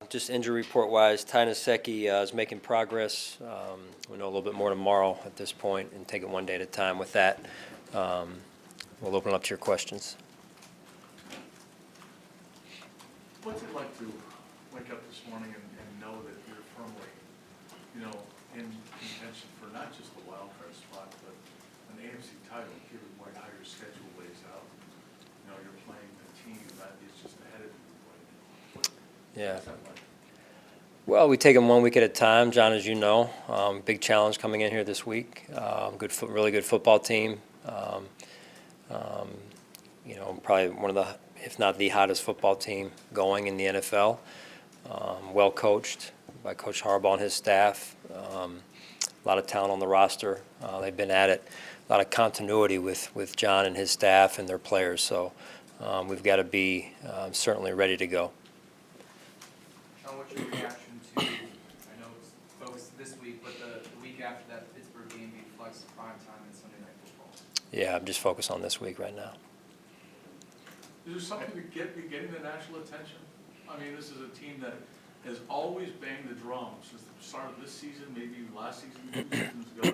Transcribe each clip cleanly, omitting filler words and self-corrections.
just injury report-wise, Ty Nsekhe is making progress. We'll know a little bit more tomorrow at this point and take it one day at a time. With that, we'll open it up to your questions. What's it like to wake up this morning and know that you're firmly, in contention for not just the wild card spot, but an AFC title, given how your schedule lays out? You're playing a team that is just ahead of you right now. Yeah. What's that like? Well, we take them 1 week at a time, John, as you know. Big challenge coming in here this week. Really good football team. Probably one of the, if not the hottest football team going in the NFL. Well coached by Coach Harbaugh and his staff. A lot of talent on the roster. They've been at it. A lot of continuity with John and his staff and their players. So we've got to be certainly ready to go. Sean, what's your reaction to, I know it's focused this week, but the week after that Pittsburgh game being flexed to prime time and Sunday Night Football? Yeah, I'm just focused on this week right now. Is there something to get you getting the national attention? I mean, this is a team that has always banged the drum since the start of this season, maybe last season, 2 seasons ago.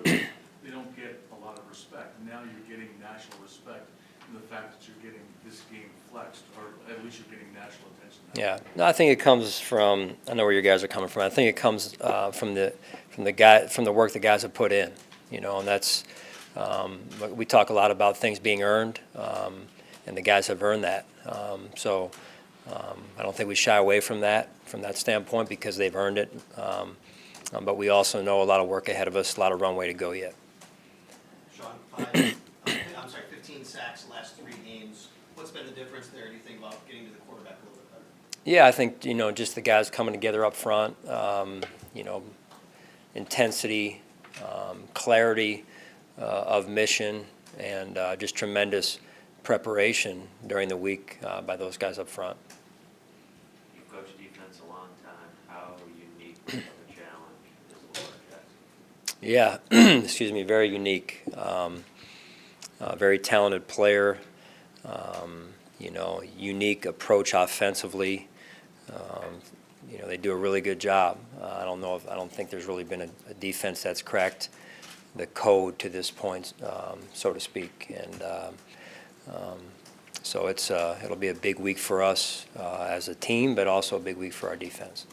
They don't get a lot of respect. Now you're getting national respect in the fact that you're getting this game flexed, or at least you're getting national attention. Yeah, no, I think it comes from. I know where your guys are coming from. I think it comes from the work the guys have put in. And that's we talk a lot about things being earned, and the guys have earned that. So I don't think we shy away from that standpoint because they've earned it. But we also know a lot of work ahead of us, a lot of runway to go yet. Sean, 15 sacks the last 3 games. What's been the difference there, do you think, about getting to the quarterback a little bit better? Yeah, I think, just the guys coming together up front, intensity, clarity of mission, and just tremendous preparation during the week by those guys up front. You've coached defense a long time. How unique of a challenge is Lamar Jackson? Yeah, excuse me, very unique. Very talented player, unique approach offensively. They do a really good job. I don't think there's really been a defense that's cracked the code to this point, so to speak. And so it'll be a big week for us as a team, but also a big week for our defense.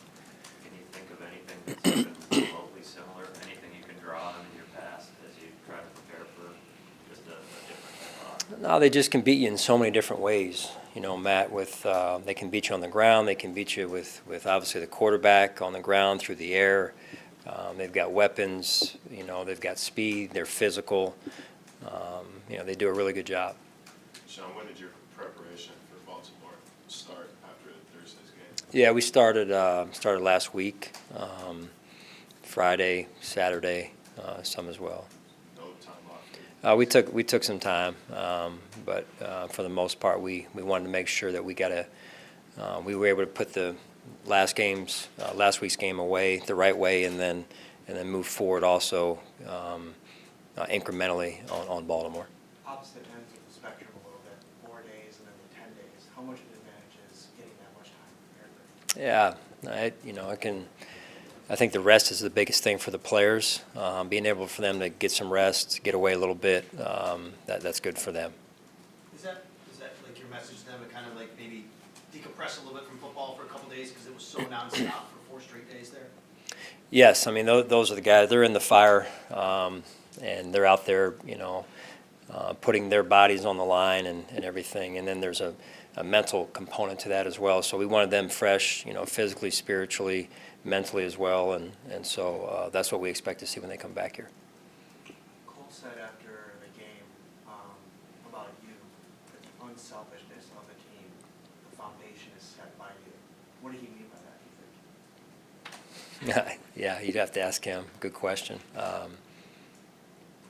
Can you think of anything that's been remotely similar, anything you can draw on in your past as you try to prepare for just a different No, they just can beat you in so many different ways. Matt, they can beat you on the ground. They can beat you with obviously the quarterback on the ground, through the air. They've got weapons. They've got speed. They're physical. They do a really good job. Sean, when did your preparation for Baltimore start after Thursday's game? Yeah, we started last week, Friday, Saturday, some as well. No time off? We took some time, but for the most part, we wanted to make sure that we were able to put the last week's game away the right way, and then move forward also incrementally on Baltimore. Opposite ends of the spectrum a little bit, 4 days and then the 10 days. How much of an advantage is getting that much time prepared? Yeah, I think the rest is the biggest thing for the players. Being able for them to get some rest, get away a little bit, that's good for them. Is that like your message to them to kind of like maybe decompress a little bit from football for a couple days because it was so nonstop for 4 straight days there? Yes, I mean those are the guys. They're in the fire, and they're out there, putting their bodies on the line and everything. And then there's a mental component to that as well. So we wanted them fresh, physically, spiritually, mentally as well. And so that's what we expect to see when they come back here. Cole said after the game about you, the unselfishness of the team, the foundation is set by you. What did he mean by that, do you think? Yeah, you'd have to ask him. Good question. I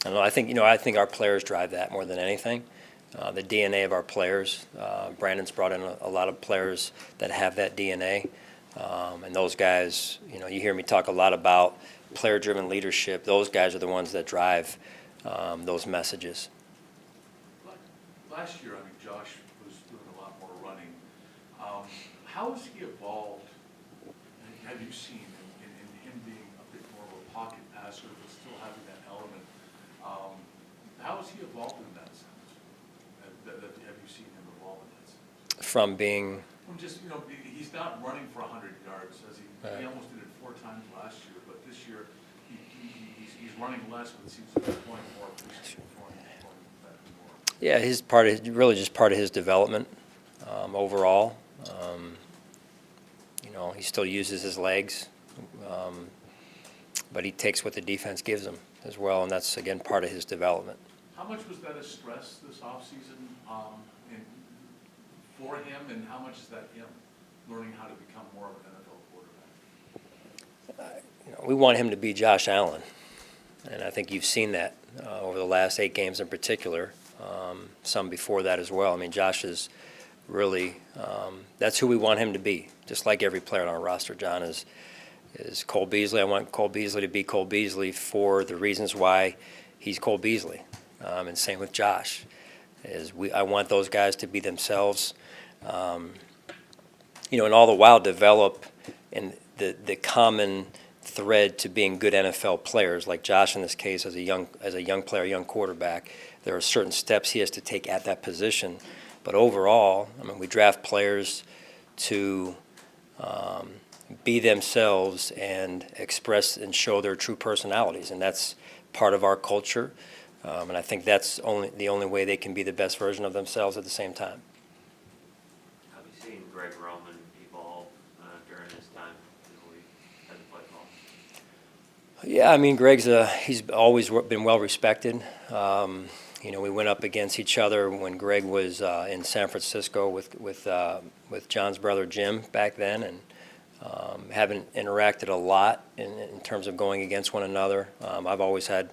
don't know. I think our players drive that more than anything. The DNA of our players. Brandon's brought in a lot of players that have that DNA, and those guys. You hear me talk a lot about player-driven leadership. Those guys are the ones that drive those messages. Last year, Josh was doing a lot more running. How has he evolved have you seen in him being a bit more of a pocket passer, but still having that element? How has he evolved in that sense? Have you seen him evolve in that sense? From being, From just, he's not running for 100 yards, as he Right. almost did it 4 times last year, but this year, he's running less, but seems to be throwing more, throwing better more. yeah, really just part of his development overall. He still uses his legs, but he takes what the defense gives him as well, and that's, again, part of his development. How much was that a stress this offseason for him, and how much is that him learning how to become more of an NFL quarterback? We want him to be Josh Allen, and I think you've seen that over the last 8 games in particular, some before that as well. I mean, Josh is really, that's who we want him to be, just like every player on our roster. John is Cole Beasley. I want Cole Beasley to be Cole Beasley for the reasons why he's Cole Beasley, and same with Josh. I want those guys to be themselves, and all the while develop in the common thread to being good NFL players, like Josh in this case as a young player, young quarterback. There are certain steps he has to take at that position, but overall, I mean, we draft players to be themselves and express and show their true personalities, and that's part of our culture. And I think that's the only way they can be the best version of themselves at the same time. Have you seen Greg Roman evolve during his time in the league as a play call? Yeah, I mean, he's always been well respected. We went up against each other when Greg was in San Francisco with John's brother Jim back then, and haven't interacted a lot in terms of going against one another. I've always had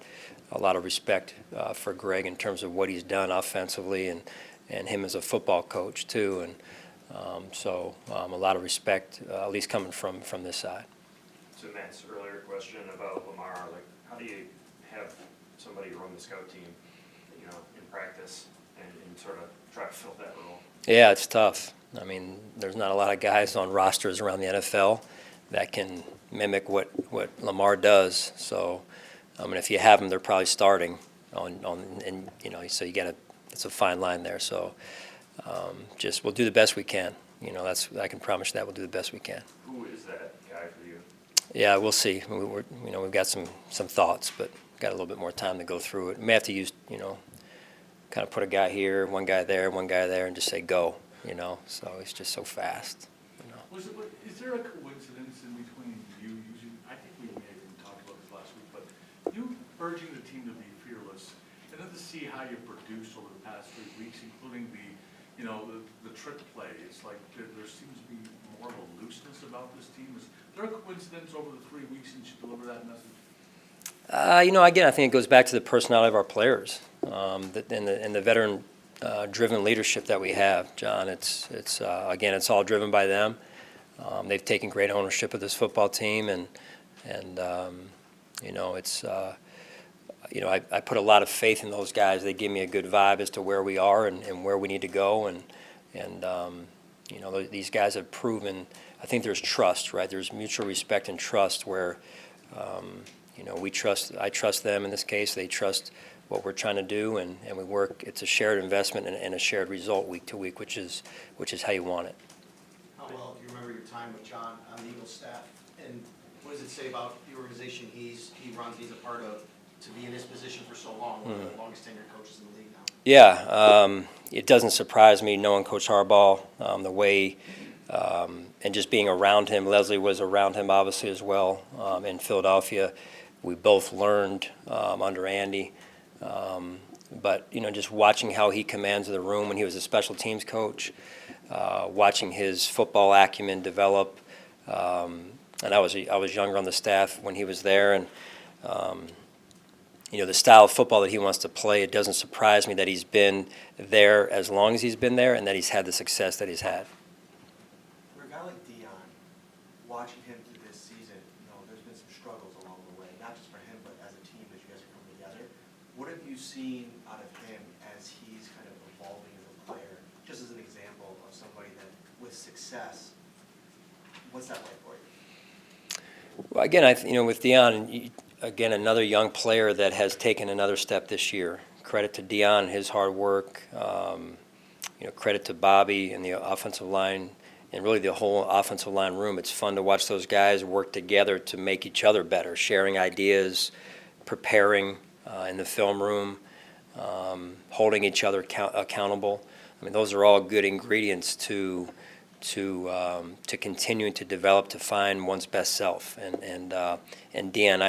a lot of respect for Greg in terms of what he's done offensively, and him as a football coach too, and so a lot of respect, at least coming from this side. To Matt's earlier question about Lamar, like, how do you have somebody run the scout team, in practice and sort of try to fill that role? Yeah, it's tough. I mean, there's not a lot of guys on rosters around the NFL that can mimic what Lamar does. So, I mean, if you have them, they're probably starting so it's a fine line there. So, we'll do the best we can. I can promise you that we'll do the best we can. Who is that guy for you? Yeah, we'll see. We've got some thoughts, but got a little bit more time to go through it. We may have to use, kind of put a guy here, one guy there, and just say go. So it's just so fast. Is there a coincidence in between you using, I think we may have even talked about this last week, but you urging the team to be fearless, and then to see how you produced over the past 3 weeks, including the trick play. It's like there seems to be more of a looseness about this team. Is there a coincidence over the 3 weeks since you delivered that message? Again, I think it goes back to the personality of our players, and the veteran driven leadership that we have, John. It's all driven by them. They've taken great ownership of this football team, and I put a lot of faith in those guys. They give me a good vibe as to where we are and where we need to go, and these guys have proven. I think there's trust, right? There's mutual respect and trust where I trust them in this case. They trust what we're trying to do, and we work. It's a shared investment and a shared result week to week, which is how you want it. How well do you remember your time with John on the Eagles staff? And what does it say about the organization he runs, he's a part of, to be in this position for so long, one of the longest tenured coaches in the league now? Yeah, it doesn't surprise me knowing Coach Harbaugh, the way, and just being around him. Leslie was around him obviously as well in Philadelphia. We both learned under Andy. But just watching how he commands the room when he was a special teams coach, watching his football acumen develop, and I was younger on the staff when he was there, and the style of football that he wants to play, it doesn't surprise me that he's been there as long as he's been there, and that he's had the success that he's had. For a guy like Dion, watching him through this season, there's been some struggles along the way, not just for him, but as a team as you guys are coming together. What have you seen out of him as he's kind of evolving as a player, just as an example of somebody that with success, what's that like for you? Well, again, with Deion, again, another young player that has taken another step this year. Credit to Deion and his hard work. Credit to Bobby and the offensive line, and really the whole offensive line room. It's fun to watch those guys work together to make each other better, sharing ideas, preparing in the film room, holding each other accountable. I mean, those are all good ingredients to continuing to develop, to find one's best self. And Deion,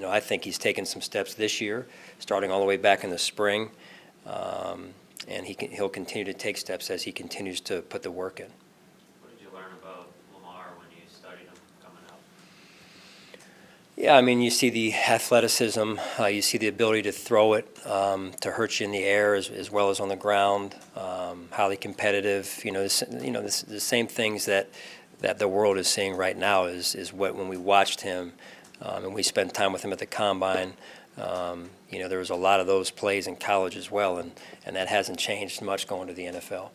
I think he's taken some steps this year, starting all the way back in the spring, and he'll continue to take steps as he continues to put the work in. What did you learn about Lamar when you studied him coming up? Yeah, I mean, you see the athleticism, you see the ability to throw it, to hurt you in the air as well as on the ground. Highly competitive. The same things that the world is seeing right now is what when we watched him, and we spent time with him at the combine. There was a lot of those plays in college as well, and that hasn't changed much going to the NFL.